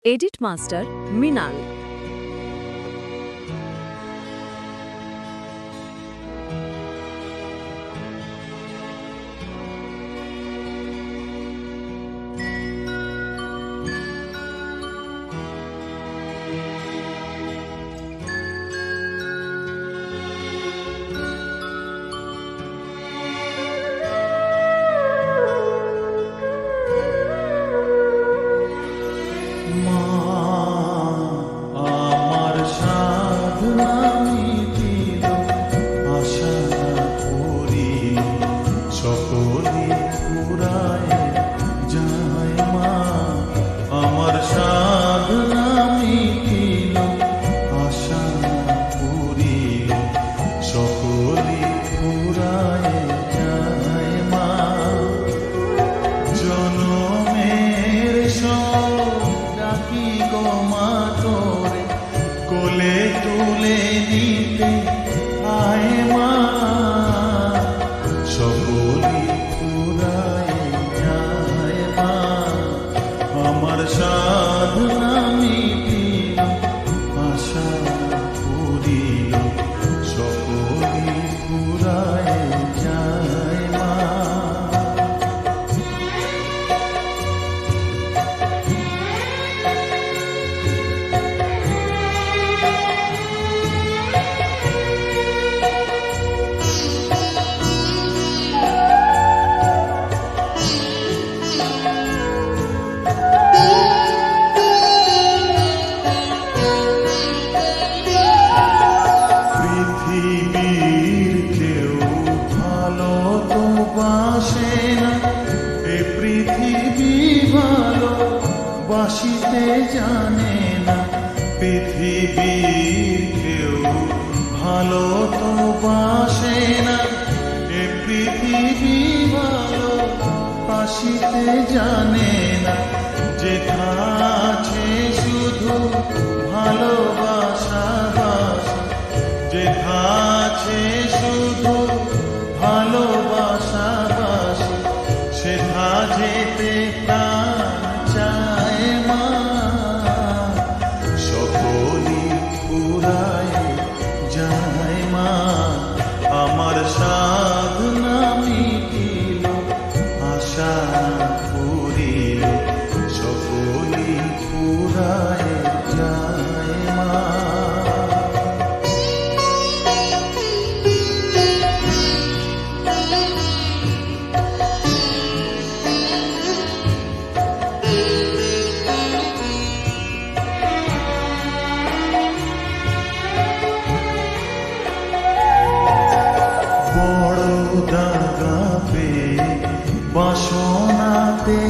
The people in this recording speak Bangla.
Edit master Mrinal. কোলে তুলে নিতে আয় মা, সকলি ফুরায় যায় মা। আমার সাধনা মিটিল, আশা পুরিল, সকলি ফুরায় যায় মা। বাসিতে জানে না পৃথিবীর কেউ, ভালো তো বাসে না এ পৃথিবী, ভালো বাসিতে জানে না। যেথা আছে শুধু ভালোবাসা বাসা, যেথা আছে শুধু ভালোবাসা বাসা, সেথা যেতে প্রাণ চায় মা। সকলি ফুরায় যায় মা, আমার সাধনা মিটিল, আশা পুরিল, সকলি ফুরায় যায় মা। দাগা পে বাসনাতে